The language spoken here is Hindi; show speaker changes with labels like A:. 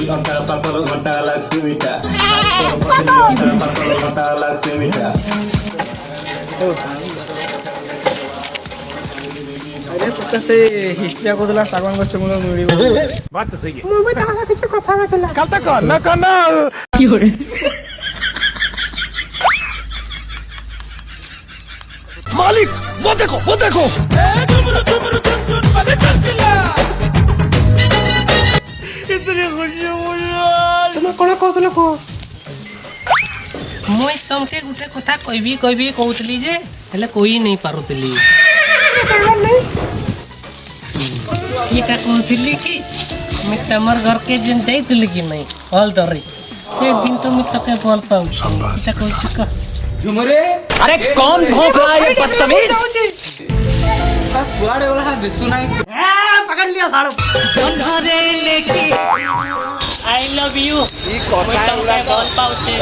A: घंटा लागसे मिठा घंटा लागसे मिठा
B: अरे तो से हिस्ट्री कोदला सागवान गछ मूल मिलिबो बात तो सही है मु में ताका किछ कथा बतला कथा कर ना की हो रे
C: मालिक वो देखो
B: इतनी खुशी हो यार तुम कोन कहतलो को
D: मुई तुमके गुटे कथा कहबी कहतली जे हेले कोई नहीं पारुतली ये कहतली कि मैं तमर घर के जन जाइतली कि नहीं हल डरी से दिन तो मैं तके बोल पाऊ ऐसा कहू का
C: झुमरे
E: अरे कौन भौंक रहा है ये बदतमीज
C: कुआड़े वाला दिसु नहीं
E: पकड़ लिया साड़ो
D: जंघरे लेके आई लव यू
E: ई कोठा
D: बोल पाऊ से